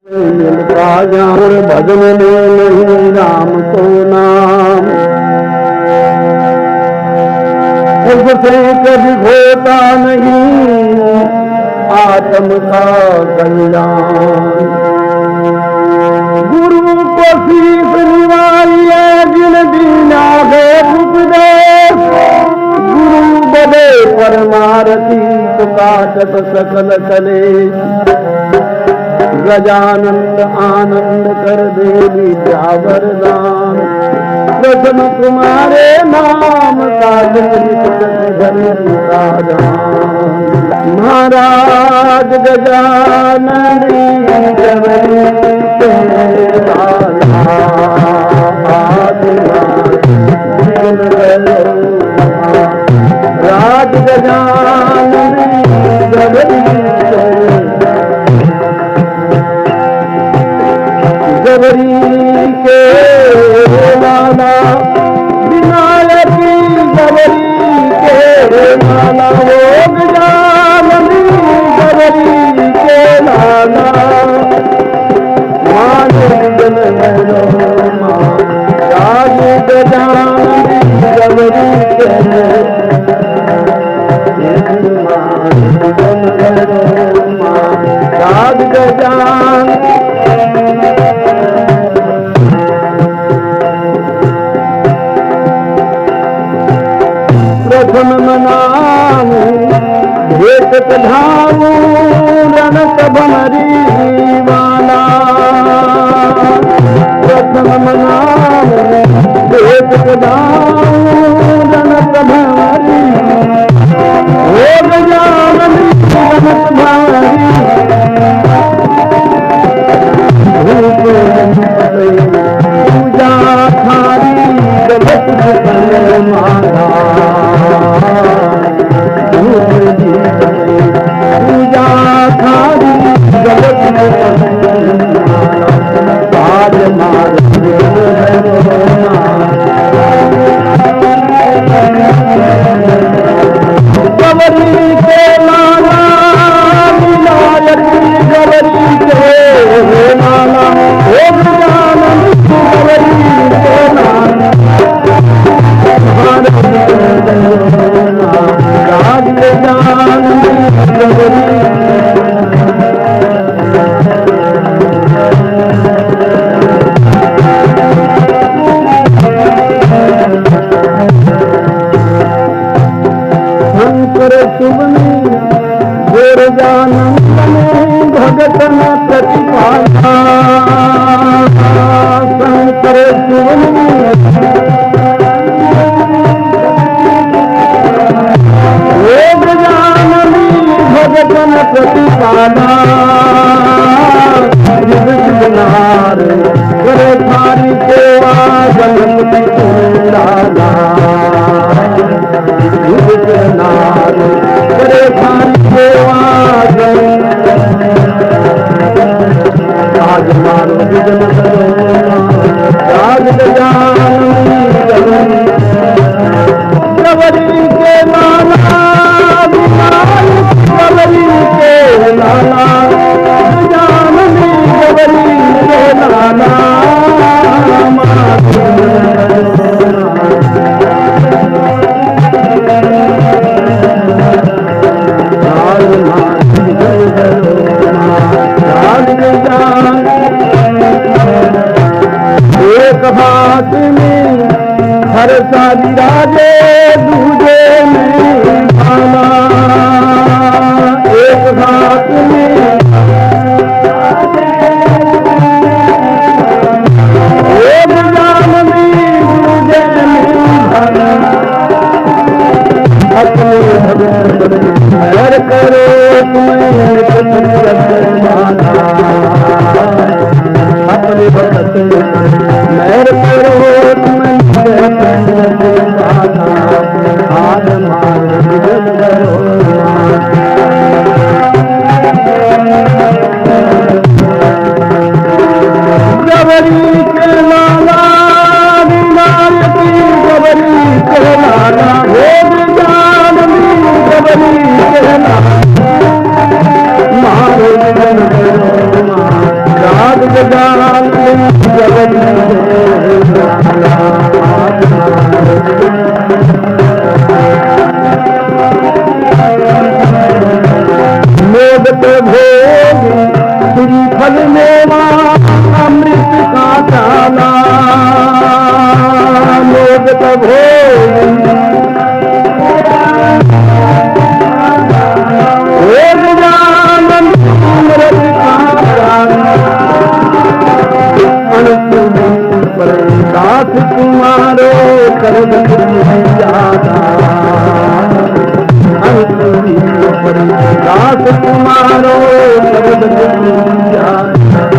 और भजन में नहीं राम को नाम, उससे कभी होता नहीं आत्म का कल्याण। गुरु को शीश निवाइए जिन दीना है उपदेश, गुरु बदे परमारती तो काटत सकल कलेश। गजानंद आनंद कर दे विद्या वरदान, प्रथम तुम्हारे नाम का महाराज गजानंद राज गजानंद गबरी के लाला विनायकी, गबरी के लाला वो गजानंदी, गबरी के लाला मानंदन राज गजानंदी गबरी के राज गजान। प्रथम मनाऊ भेट कढ़ाऊ रनक भमरी वाला, प्रथम मनाऊ भेट कढ़ाऊ रनक भमरी, हो गजानंदी रनक भमरी। पूजा थारी जगत माला, पूजा थारी जगत आज मार गबरी के लाला विनायकी, गबरी के लाला हो गजानंद गबरी के लाला राज गजानंद गबरी। शंकर सुबनी गोरजानंद में भगत न प्रतिपाला, शंकर सुबनी भगतन प्रतिपाला, नार करे थारी सेवा जनपति लाला, नार करे थारी सेवा आज मारो विजन राज गजानंदी गबरी के लाला, गबरी के लाला गजानंदी गबरी के लाला एक हाथ में हर शादी राजे दूजे में भाला, एक हाथ में एक जानवी दूजे में भाला। अपने भगवान हर करो तुम्हें अपने भगत मेहर करो तुम्हें हाथ मार गबरी के लाला विनायकी, गबरी के लाला हो गजानंदी गबरी के लाला मारो फल मेवा अमृत का प्याला मोदक भोग अमृत का प्याला दास तुम्हारो करद ज्यादा दास तुम्हारो करद ज्यादा